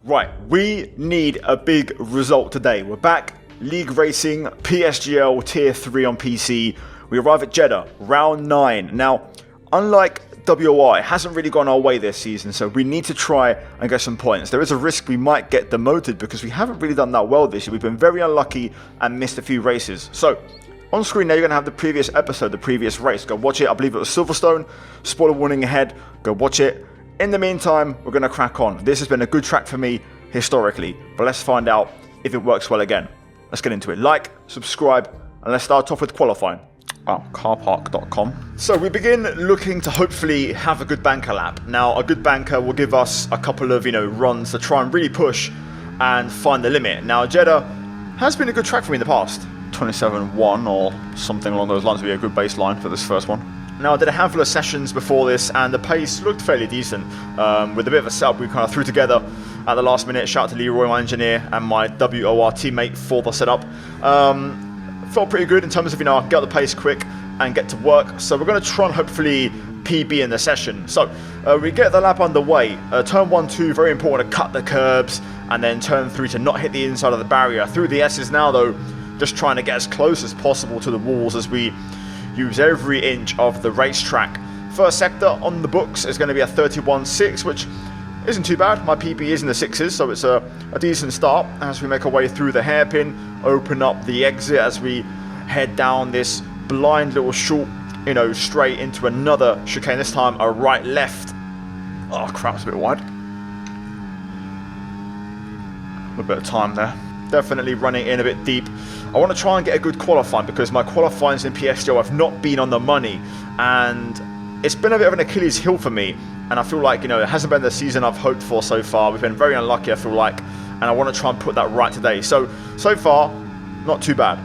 Right, we need a big result today. We're back, League Racing, PSGL Tier 3 on PC. We arrive at Jeddah, round 9. Now, unlike WOI, it hasn't really gone our way this season, so we need to try and get some points. There is a risk we might get demoted because we haven't really done that well this year. We've been very unlucky and missed a few races. So, on screen now you're going to have the previous episode, the previous race. Go watch it, I believe it was Silverstone. Spoiler warning ahead, go watch it. In the meantime, we're going to crack on. This has been a good track for me historically, but let's find out if it works well again. Let's get into it. Like, subscribe, and let's start off with qualifying. Oh, carpark.com. So we begin looking to hopefully have a good banker lap. Now, a good banker will give us a couple of, runs to try and really push and find the limit. Now, Jeddah has been a good track for me in the past. 27-1 or something along those lines would be a good baseline for this first one. Now, I did a handful of sessions before this, and the pace looked fairly decent. With a bit of a setup we kind of threw together at the last minute. Shout out to Leroy, my engineer, and my WOR teammate for the setup. Felt pretty good in terms of, I can get the pace quick and get to work. So we're going to try and hopefully PB in the session. So we get the lap underway. Turn 1, 2, very important to cut the curbs, and then turn 3 to not hit the inside of the barrier. Through the S's now, though, just trying to get as close as possible to the walls as we use every inch of the racetrack. First sector on the books is going to be a 31.6, which isn't too bad. My PB is in the 6s, so it's a decent start as we make our way through the hairpin, open up the exit as we head down this blind little short, straight into another chicane, this time a right-left. Oh crap, it's a bit wide. A bit of time there. Definitely running in a bit deep. I want to try and get a good qualifying because my qualifyings in PSGL have not been on the money, and it's been a bit of an Achilles heel for me, and I feel like, it hasn't been the season I've hoped for so far. We've been very unlucky, I feel like, and I want to try and put that right today. So far, not too bad.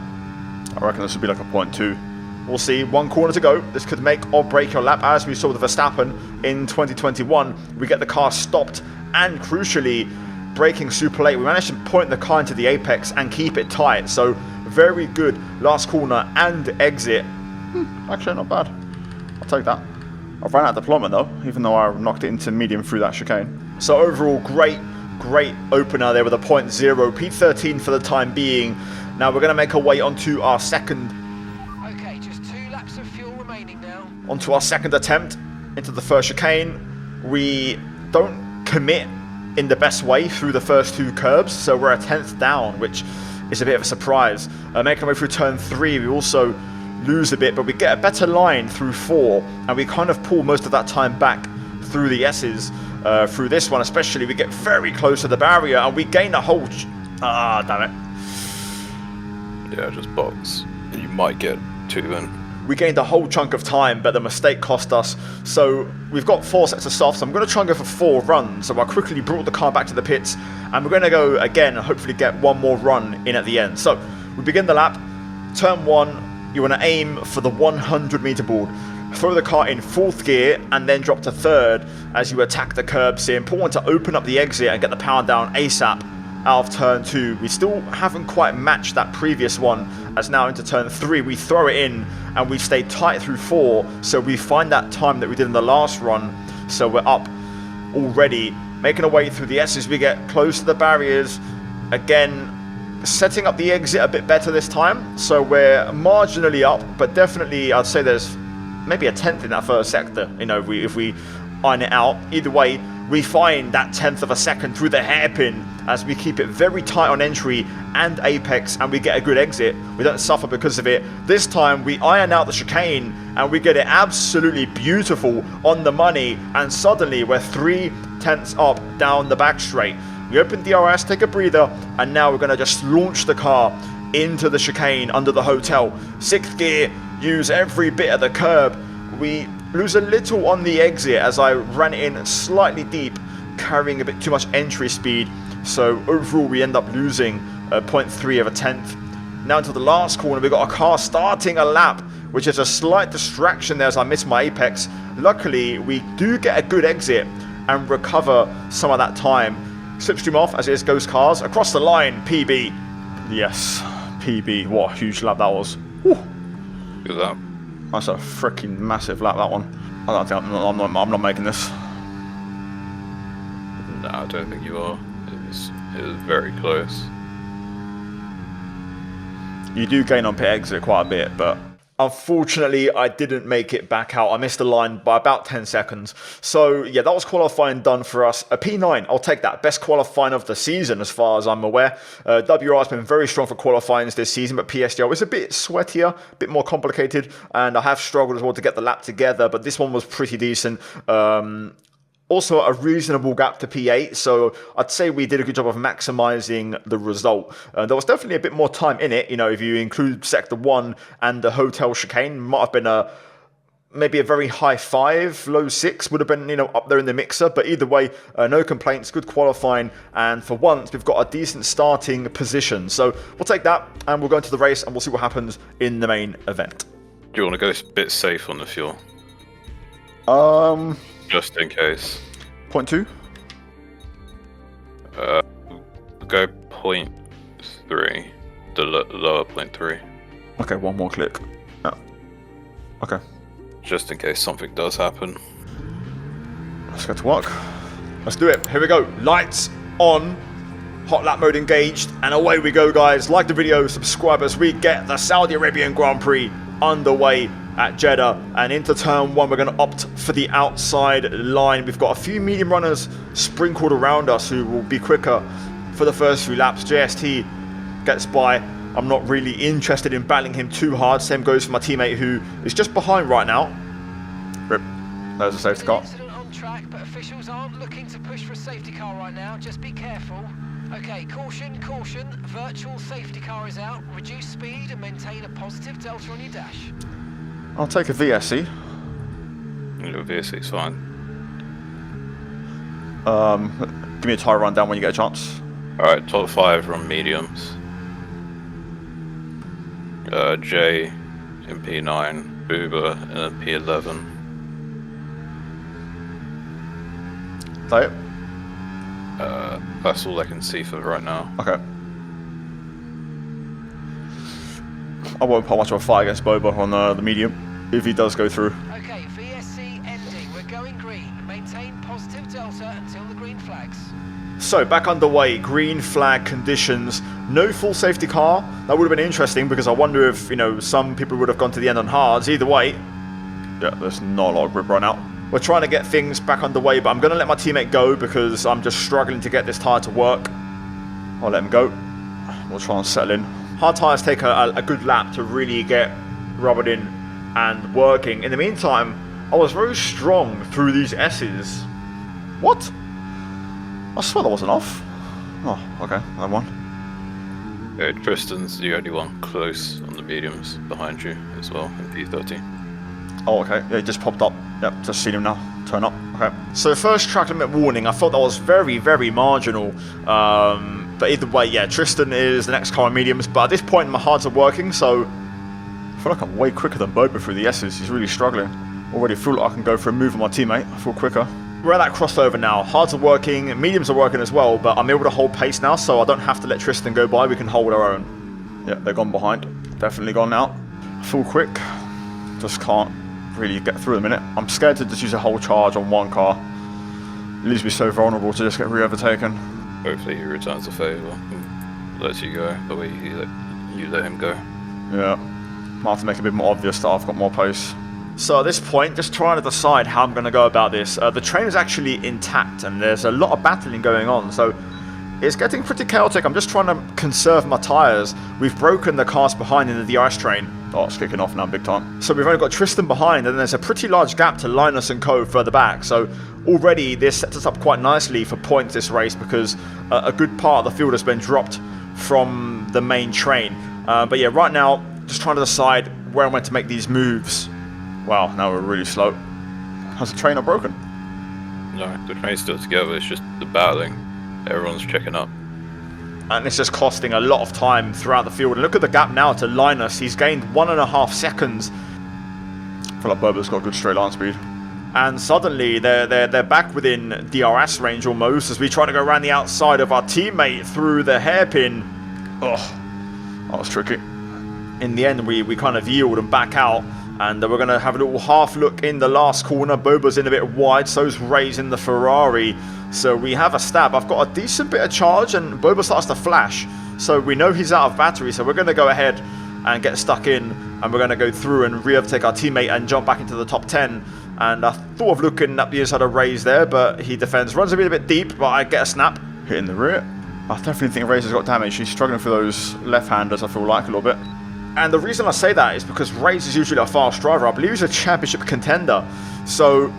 I reckon this will be like a 0.2. We'll see. 1 corner to go. This could make or break your lap, as we saw with Verstappen in 2021. We get the car stopped, and crucially, braking super late. We managed to point the car into the apex and keep it tight. So very good last corner and exit. Actually, not bad. I'll take that. I ran out of deployment though, even though I knocked it into medium through that chicane. So overall, great opener there with a 0.0. P13 for the time being. Now we're going to make our way onto our second. Okay, just 2 laps of fuel remaining now. Onto our second attempt into the first chicane. We don't commit in the best way through the first 2 curbs, so we're a 10th down, which is a bit of a surprise. Making our way through turn 3, we also lose a bit, but we get a better line through 4, and we kind of pull most of that time back through the S's. Through this one especially, we get very close to the barrier, and we gain a whole... damn it. Yeah, just box. You might get 2 then. We gained a whole chunk of time, but the mistake cost us. So we've got 4 sets of softs. I'm going to try and go for 4 runs. So I quickly brought the car back to the pits, and we're going to go again and hopefully get 1 more run in at the end. So we begin the lap. Turn 1, you want to aim for the 100-meter board. Throw the car in 4th gear and then drop to 3rd as you attack the curbs here. Important to open up the exit and get the power down ASAP out of turn 2. We still haven't quite matched that previous one, as now into turn 3 we throw it in and we stay tight through 4, so we find that time that we did in the last run, so we're up already. Making our way through the S's, we get close to the barriers again, setting up the exit a bit better this time, so we're marginally up, but definitely I'd say there's maybe a 10th in that first sector, if we iron it out. Either way, we find that 10th of a second through the hairpin as we keep it very tight on entry and apex, and we get a good exit. We don't suffer because of it. This time we iron out the chicane and we get it absolutely beautiful on the money, and suddenly we're 3/10 up down the back straight. We open DRS, take a breather, and now we're going to just launch the car into the chicane under the hotel. 6th gear, use every bit of the curb. We lose a little on the exit as I ran in slightly deep, carrying a bit too much entry speed. So overall we end up losing 0.3 of a 10th. Now into the last corner, we've got a car starting a lap, which is a slight distraction there as I miss my apex. Luckily, we do get a good exit and recover some of that time. Slipstream off as it is Ghost Cars. Across the line, PB. Yes, PB. What a huge lap that was. Whew. Good lap. That's a freaking massive lap, that one. I don't think I'm not making this. No, I don't think you are. It was very close. You do gain on pit exit quite a bit, but unfortunately I didn't make it back out. I missed the line by about 10 seconds. So yeah, that was qualifying done for us. A P9, I'll take that. Best qualifying of the season as far as I'm aware. WR has been very strong for qualifying this season, but PSGL is a bit sweatier, a bit more complicated, and I have struggled as well to get the lap together, but this one was pretty decent. Also, a reasonable gap to P8, so I'd say we did a good job of maximising the result. There was definitely a bit more time in it, you know, if you include Sector 1 and the hotel chicane, might have been maybe a very high 5, low 6 would have been, you know, up there in the mixer, but either way, no complaints, good qualifying, and for once, we've got a decent starting position. So we'll take that, and we'll go into the race, and we'll see what happens in the main event. Do you want to go a bit safe on the fuel? Just in case. 0.2? Go 0.3. The lower 0.3. Okay, one more click. Yeah. Okay. Just in case something does happen. Let's get to work. Let's do it. Here we go. Lights on. Hot lap mode engaged. And away we go, guys. Like the video, subscribe as we get the Saudi Arabian Grand Prix underway at Jeddah, and into turn 1 we're going to opt for the outside line. We've got a few medium runners sprinkled around us who will be quicker for the first few laps. JST gets by. I'm not really interested in battling him too hard. Same goes for my teammate who is just behind right now. Rip. There's a safety car. Incident on track, but officials aren't looking to push for a safety car right now. Just be careful. Okay, caution, caution. Virtual safety car is out. Reduce speed and maintain a positive delta on your dash. I'll take a VSC. Your VSC's fine. Give me a tyre rundown when you get a chance. Alright, top 5 run mediums. J in P9, Uber in P11. Is that it? That's all I can see for right now. Okay. I won't put much of a fight against Boba on the medium, if he does go through. Okay, VSC ending. We're going green. Maintain positive delta until the green flags. So, back underway, green flag conditions, no full safety car. That would have been interesting because I wonder if, you know, some people would have gone to the end on hards. Either way, yeah, there's not a lot of grip right now. We're trying to get things back underway, but I'm going to let my teammate go because I'm just struggling to get this tyre to work. I'll let him go. We'll try and settle in. Hard tyres take a good lap to really get rubbered in and working. In the meantime, I was very strong through these S's. What? I swear that wasn't off. Oh, okay, that one. Okay, Tristan's the only one close on the mediums behind you as well in P30. Oh, okay, yeah, it just popped up. Yep, just seen him now. Turn up. Okay. So first track limit warning, I thought that was very, very marginal. But either way, yeah, Tristan is the next car in mediums. But at this point, my hards are working, so I feel like I'm way quicker than Boba through the S's. He's really struggling. Already feel like I can go for a move on my teammate. I feel quicker. We're at that crossover now. Hards are working, mediums are working as well, but I'm able to hold pace now, so I don't have to let Tristan go by. We can hold our own. Yeah, they're gone behind. Definitely gone now. Full quick. Just can't really get through the minute. I'm scared to just use a whole charge on one car. It leaves me so vulnerable to just get re-overtaken. Hopefully he returns the favour and lets you go the way you let him go. Yeah. Might have to make it a bit more obvious that I've got more pace. So at this point, just trying to decide how I'm going to go about this. The train is actually intact and there's a lot of battling going on, so it's getting pretty chaotic. I'm just trying to conserve my tyres. We've broken the cars behind in the DRS train. Oh, it's kicking off now big time. So we've only got Tristan behind, and there's a pretty large gap to Linus and Code further back. So already this sets us up quite nicely for points this race because a good part of the field has been dropped from the main train. But yeah, right now, just trying to decide where I'm going to make these moves. Wow, now we're really slow. Has the train not broken? No, the train's still together, it's just the battling. Everyone's checking up. And it's just costing a lot of time throughout the field. And look at the gap now to Linus. He's gained 1.5 seconds. I feel like Boba's got good straight line speed. And suddenly they're back within DRS range almost as we try to go around the outside of our teammate through the hairpin. Oh, that was tricky. In the end, we kind of yield and back out. And we're going to have a little half look in the last corner. Boba's in a bit wide, so's Ray's in the Ferrari. So we have a stab. I've got a decent bit of charge, and Boba starts to flash. So we know he's out of battery, so we're going to go ahead and get stuck in, and we're going to go through and re-overtake our teammate and jump back into the top 10. And I thought of looking up the inside of Ray's there, but he defends. Runs a bit deep, but I get a snap. Hitting the rear. I definitely think Ray's has got damage. He's struggling for those left-handers, I feel like, a little bit. And the reason I say that is because Ray's is usually a fast driver. I believe he's a championship contender. So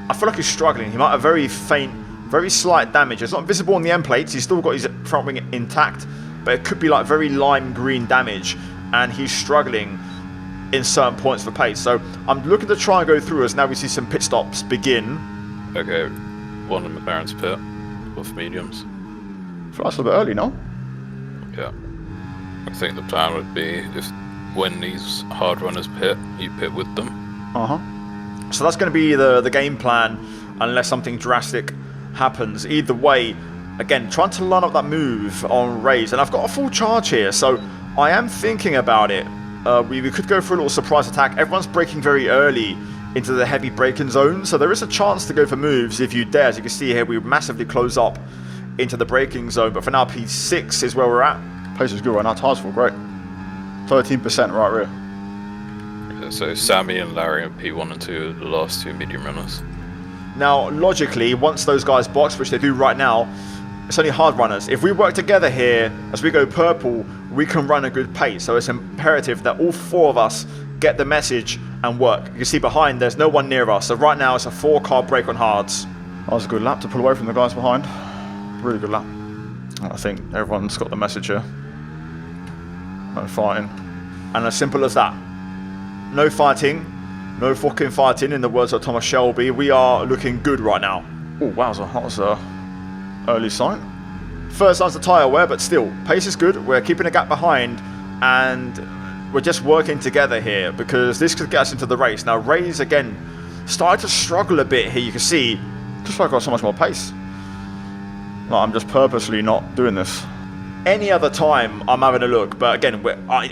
I feel like he's struggling. He might have very faint, very slight damage. It's not visible on the end plates. He's still got his front wing intact, but it could be like very lime green damage, and he's struggling in certain points for pace. So I'm looking to try and go through as now we see some pit stops begin. Okay, one of McLaren's pit with mediums. I feel like it's a little bit early, no? Yeah. I think the plan would be if when these hard runners pit, you pit with them. So that's going to be the game plan unless something drastic happens. Either way, again, trying to line up that move on Ray's, and I've got a full charge here, so I am thinking about it. We could go for a little surprise attack. Everyone's braking very early into the heavy braking zone, so there is a chance to go for moves if you dare. As you can see here, we massively close up into the braking zone, but for now P6 is where we're at. Pace is good right now, tires feel great. 13% right rear. So Sammy and Larry and P1 and 2 are the last two medium runners. Now, logically, once those guys box, which they do right now, it's only hard runners. If we work together here, as we go purple, we can run a good pace. So it's imperative that all four of us get the message and work. You can see behind, there's no one near us. So right now, it's a 4-car break on hards. That was a good lap to pull away from the guys behind. Really good lap. I think everyone's got the message here. No fighting. And as simple as that. No fighting. No fucking fighting, in the words of Thomas Shelby. We are looking good right now. Oh, wowza. That was a early sign. First sign's the tyre wear, but still, pace is good. We're keeping a gap behind, and we're just working together here because this could get us into the race. Now, Ray's, again, started to struggle a bit here. You can see, just like I've got so much more pace. Like, I'm just purposely not doing this. Any other time, I'm having a look, but again,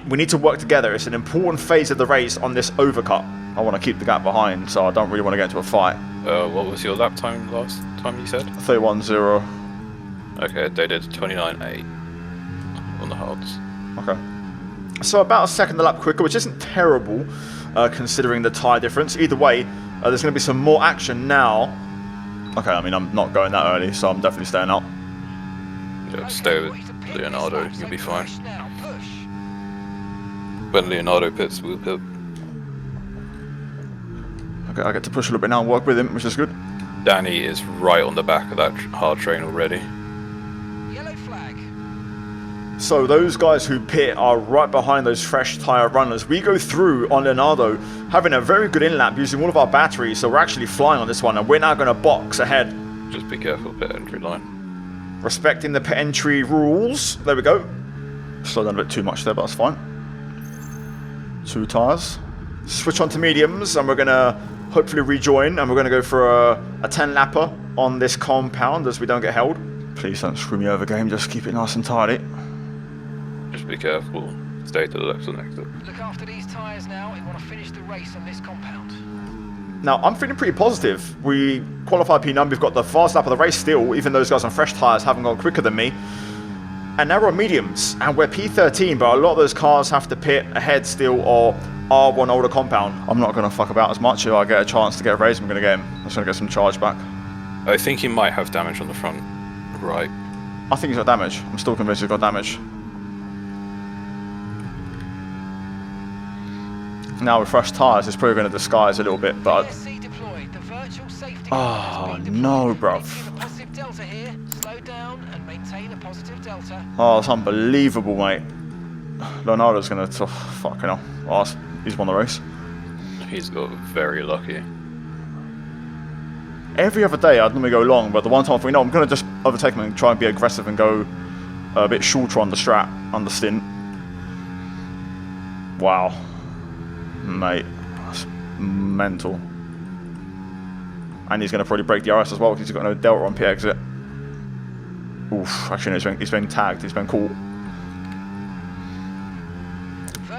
we need to work together. It's an important phase of the race on this overcut. I want to keep the gap behind, so I don't really want to get into a fight. What was your lap time last time you said? 31.0. Okay, they did 29.8 on the hards. Okay. So about a second a lap quicker, which isn't terrible, considering the tyre difference. Either way, there's going to be some more action now. Okay, I mean, I'm not going that early, so I'm definitely staying out. Yeah, stay with Leonardo, you'll be fine. When Leonardo pits, we'll pit. Okay, I get to push a little bit now and work with him, which is good. Danny is right on the back of that hard train already. Yellow flag. So those guys who pit are right behind those fresh tyre runners. We go through on Leonardo, having a very good in-lap using all of our batteries, so we're actually flying on this one, and we're now going to box ahead. Just be careful, pit entry line. Respecting the pit entry rules. There we go. Slowed down a bit too much there, but that's fine. 2 tyres. Switch on to mediums, and we're going to hopefully rejoin, and we're going to go for a 10-lapper on this compound as we don't get held. Please don't screw me over, game. Just keep it nice and tidy. Just be careful. Stay to the left of the exit. Look after these tyres now. We want to finish the race on this compound. Now, I'm feeling pretty positive. We qualified P9. We've got the fast lap of the race still, even those guys on fresh tyres haven't gone quicker than me. And now we're on mediums, and we're P13, but a lot of those cars have to pit ahead still or are one older compound. I'm not going to fuck about as much. If I get a chance to get a raise, I'm going to get him. I'm just going to get some charge back. I think he might have damage on the front right. I think he's got damage. I'm still convinced he's got damage. Now with fresh tyres, it's probably going to disguise a little bit, but... PSC deployed. The virtual safety Oh, no, bruv. Positive delta here. Slow down and maintain a positive delta. Oh, it's unbelievable, mate. Leonardo's going to... fucking hell. Oh, he's won the race. He's got very lucky. Every other day I'd normally go long, but the one time I think, no, I'm going to just overtake him and try and be aggressive and go a bit shorter on the strat, on the stint. Wow. Mate, that's mental. And he's going to probably break the RS as well because he's got no delta on pit exit. Oof, actually no, he's been tagged, he's been caught.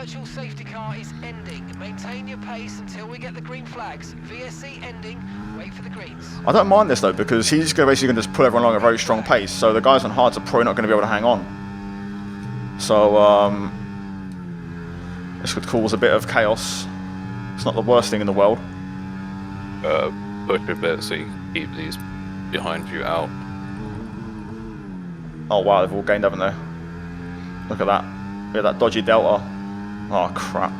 virtual safety car is ending. Maintain your pace until we get the green flags. VSC ending. Wait for the greens. I don't mind this though, because he's basically going to just pull everyone along at a very strong pace, so the guys on hards are probably not going to be able to hang on. So, this could cause a bit of chaos. It's not the worst thing in the world. Push a bit so you can keep these behind you out. Oh wow, they've all gained, haven't they? Look at that. Yeah, that dodgy delta. Oh crap.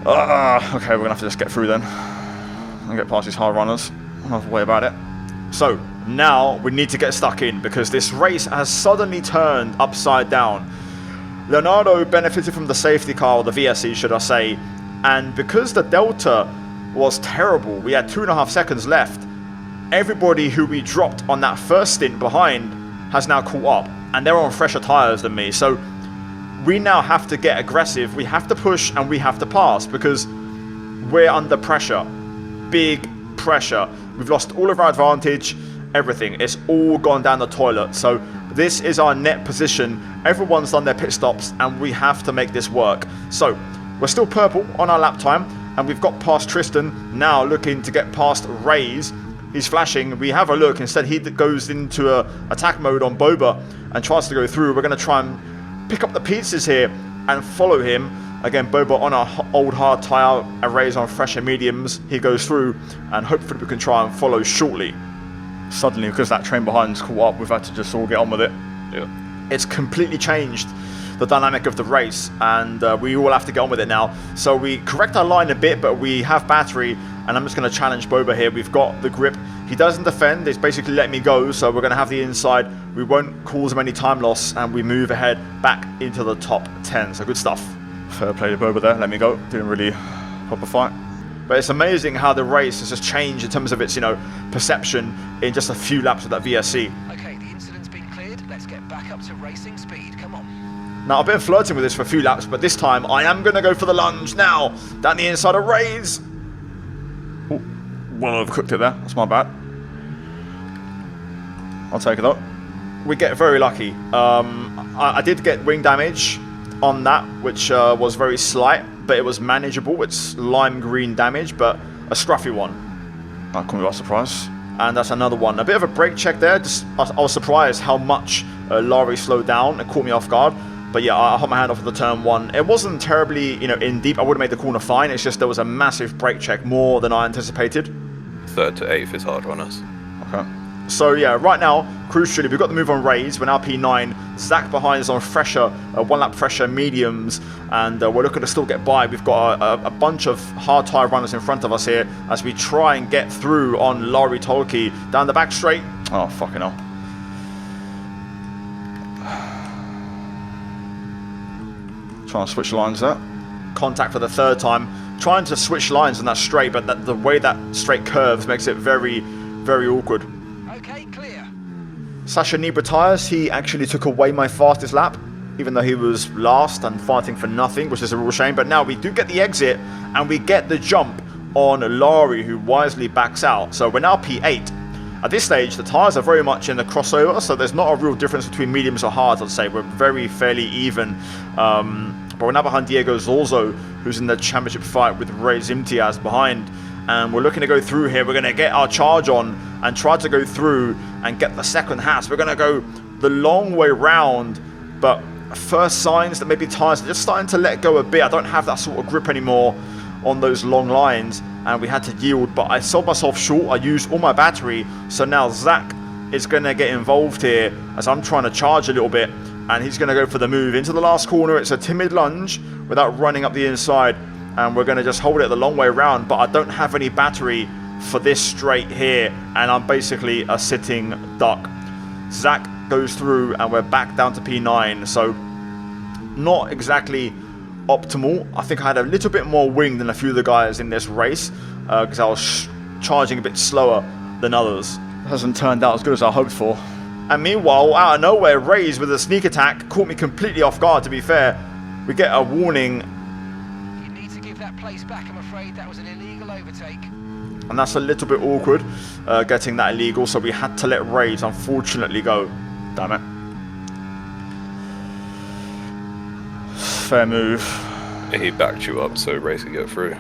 Okay, we're going to have to just get through then. And get past these hard runners. I don't have to worry about it. So, now we need to get stuck in, because this race has suddenly turned upside down. Leonardo benefited from the safety car, or the VSC should I say, and because the delta was terrible, we had 2.5 seconds left. Everybody who we dropped on that first stint behind has now caught up, and they're on fresher tyres than me, so we now have to get aggressive. We have to push and we have to pass, because we're under pressure. Big pressure. We've lost all of our advantage, everything. It's all gone down the toilet. So this is our net position. Everyone's done their pit stops and we have to make this work. So we're still purple on our lap time, and we've got past Tristan, now looking to get past Rays. He's flashing. We have a look. Instead, he goes into attack mode on Boba and tries to go through. We're going to try and pick up the pieces here and follow him. Again, Boba on our old hard tyre, Arrays on fresher mediums. He goes through, and hopefully we can try and follow shortly. Suddenly, because that train behind's caught up, we've had to just all get on with it. Yeah. It's completely changed the dynamic of the race, and we all have to get on with it now. So we correct our line a bit, but we have battery, and I'm just going to challenge Boba here. We've got the grip. He doesn't defend. He's basically letting me go, so we're going to have the inside. We won't cause him any time loss, and we move ahead back into the top 10. So good stuff. Fair play to Boba there. Let me go. Didn't really proper fight. But it's amazing how the race has just changed in terms of its, perception in just a few laps of that VSC. Okay, the incident's been cleared. Let's get back up to racing speed. Come on. Now, I've been flirting with this for a few laps, but this time I am going to go for the lunge now. Down the inside of Rays. Oh, well, I've cooked it there. That's my bad. I'll take it though. We get very lucky. I did get wing damage on that, which was very slight, but it was manageable. It's lime green damage, but a scruffy one. That caught me by surprise. And that's another one. A bit of a brake check there. I was surprised how much Laurie slowed down. It caught me off guard. But yeah, I held my hand off of the turn one. It wasn't terribly, in deep. I would have made the corner fine. It's just there was a massive brake check, more than I anticipated. 3rd to 8th is hard runners. Okay. So yeah, right now, crucially, we've got the move on Rays. We're now P9. Zach behind us on fresher, 1 lap fresher mediums, and we're looking to still get by. We've got a bunch of hard tyre runners in front of us here as we try and get through on Laurie Tolke down the back straight. Oh, fucking hell. Trying to switch lines there. Contact for the 3rd time. Trying to switch lines on that straight, but the way that straight curves makes it very, very awkward. Okay, clear. Sasha Nibra tyres, he actually took away my fastest lap, even though he was last and fighting for nothing, which is a real shame. But now we do get the exit, and we get the jump on Laurie, who wisely backs out. So we're now P8. At this stage, the tyres are very much in the crossover, so there's not a real difference between mediums or hards, I'd say. We're fairly even. But we're now behind Diego Zorzo, who's in the championship fight with Ray Zimtiaz behind. And we're looking to go through here. We're going to get our charge on and try to go through and get the second Haas. We're going to go the long way round, but first signs that maybe tyres are just starting to let go a bit. I don't have that sort of grip anymore on those long lines, and we had to yield, but I sold myself short. I used all my battery, so now Zach is going to get involved here as I'm trying to charge a little bit, and he's going to go for the move into the last corner. It's a timid lunge without running up the inside, and we're going to just hold it the long way around, but I don't have any battery for this straight here, and I'm basically a sitting duck. Zach goes through, and we're back down to P9, so not exactly optimal. I think I had a little bit more wing than a few of the guys in this race because I was charging a bit slower than others. It hasn't turned out as good as I hoped for. And meanwhile, out of nowhere, Rays with a sneak attack caught me completely off guard, to be fair. We get a warning. You need to give that place back, I'm afraid. That was an illegal overtake. And that's a little bit awkward, getting that illegal, so we had to let Rays unfortunately go. Damn it. fair move. He backed you up so Race could get through.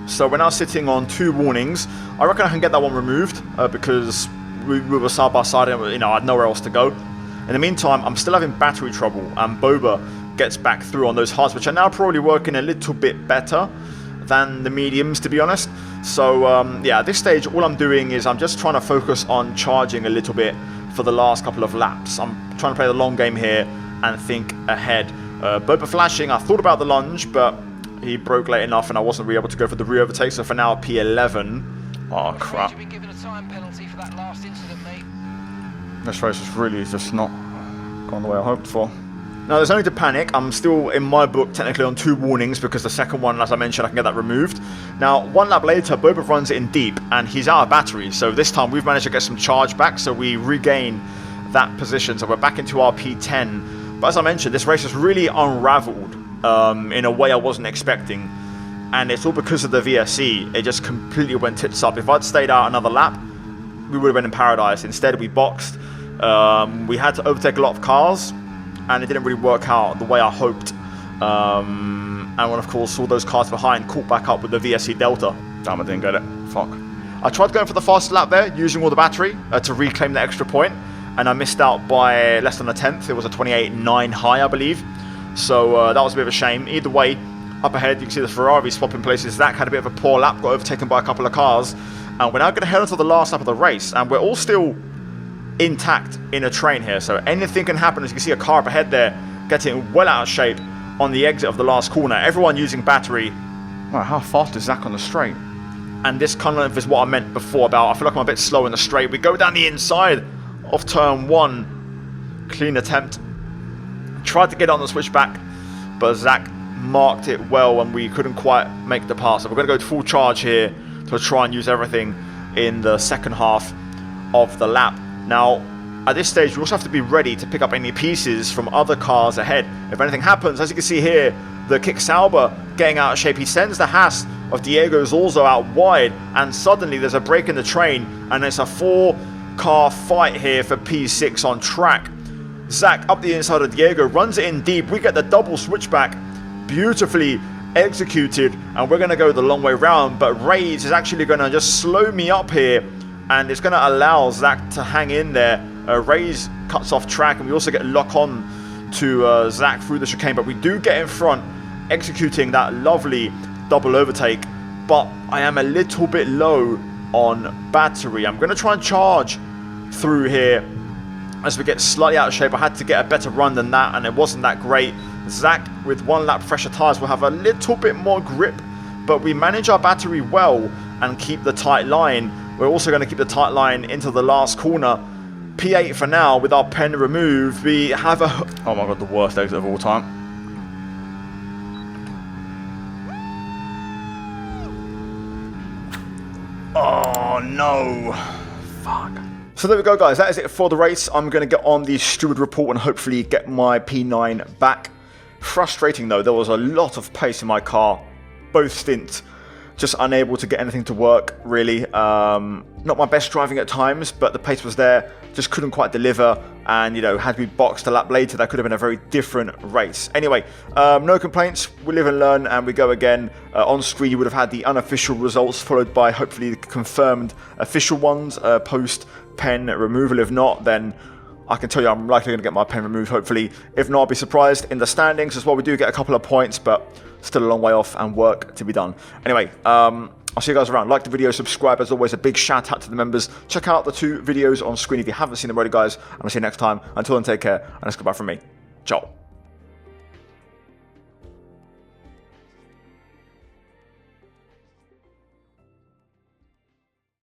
So we're now sitting on 2 warnings. I reckon I can get that one removed because we were side by side and I had nowhere else to go. In the meantime, I'm still having battery trouble and Boba gets back through on those hards, which are now probably working a little bit better than the mediums, to be honest. So yeah, at this stage all I'm doing is I'm just trying to focus on charging a little bit for the last couple of laps. I'm trying to play the long game here and think ahead. Boba flashing, I thought about the lunge, but he broke late enough and I wasn't really able to go for the re-overtake, so for now P11. Oh crap. You've been given a time penalty for that last incident, mate. This race is really just not gone the way I hoped for. Now there's no need to panic, I'm still in my book technically on 2 warnings because the second one, as I mentioned, I can get that removed. Now 1 lap later Boba runs it in deep and he's out of battery, so this time we've managed to get some charge back, so we regain that position, so we're back into our P10. But as I mentioned, this race has really unraveled in a way I wasn't expecting, and it's all because of the VSC. It just completely went tits up. If I'd stayed out another lap, we would have been in paradise. Instead we boxed, we had to overtake a lot of cars, and it didn't really work out the way I hoped. And when of course all those cars behind caught back up with the VSC Delta. Damn, I didn't get it. Fuck. I tried going for the fastest lap there, using all the battery to reclaim the extra point, and I missed out by less than a tenth. It was a 28.9 high, I believe. So that was a bit of a shame. Either way, up ahead you can see the Ferrari swapping places. Zach had a bit of a poor lap, got overtaken by a couple of cars, and we're now going to head on to the last lap of the race, and we're all still intact in a train here, so anything can happen. As you can see, a car up ahead there getting well out of shape on the exit of the last corner. Everyone using battery. Wow, how fast is Zach on the straight? And this kind of is what I meant before about I feel like I'm a bit slow in the straight. We go down the inside of turn 1. Clean attempt. Tried to get on the switchback, but Zach marked it well and we couldn't quite make the pass. So we're going to go full charge here to try and use everything in the second half of the lap. Now, at this stage, we also have to be ready to pick up any pieces from other cars ahead. If anything happens, as you can see here, the Kick Sauber getting out of shape. He sends the Haas of Diego's also out wide, and suddenly there's a break in the train, and it's a 4-car fight here for P6 on track. Zach up the inside of Diego, runs it in deep. We get the double switchback, beautifully executed, and we're going to go the long way round, but Ray's is actually going to just slow me up here, and it's going to allow Zach to hang in there. Ray's cuts off track, and we also get lock on to Zach through the chicane, but we do get in front, executing that lovely double overtake, but I am a little bit low on battery. I'm going to try and charge through here as we get slightly out of shape. I had to get a better run than that, and it wasn't that great. Zach, with 1 lap fresher tyres, will have a little bit more grip, but we manage our battery well and keep the tight line. We're also going to keep the tight line into the last corner. P8 for now with our pen removed. We have a... Oh my god, the worst exit of all time. Oh no. Fuck. So there we go, guys. That is it for the race. I'm going to get on the steward report and hopefully get my P9 back. Frustrating though, there was a lot of pace in my car. Both stints. Just unable to get anything to work, really. Not my best driving at times, but the pace was there. Just couldn't quite deliver. And, you know, had we boxed a lap later, that could have been a very different race. Anyway, no complaints. We live and learn, and we go again. On screen, you would have had the unofficial results, followed by hopefully the confirmed official ones, post-pen removal. If not, then I can tell you I'm likely going to get my pen removed, hopefully. If not, I'll be surprised. In the standings as well, we do get a couple of points, but still a long way off and work to be done. Anyway, I'll see you guys around. Like the video, subscribe. As always, a big shout out to the members. Check out the 2 videos on screen if you haven't seen them already, guys. And I'll see you next time. Until then, take care, and it's goodbye from me. Ciao.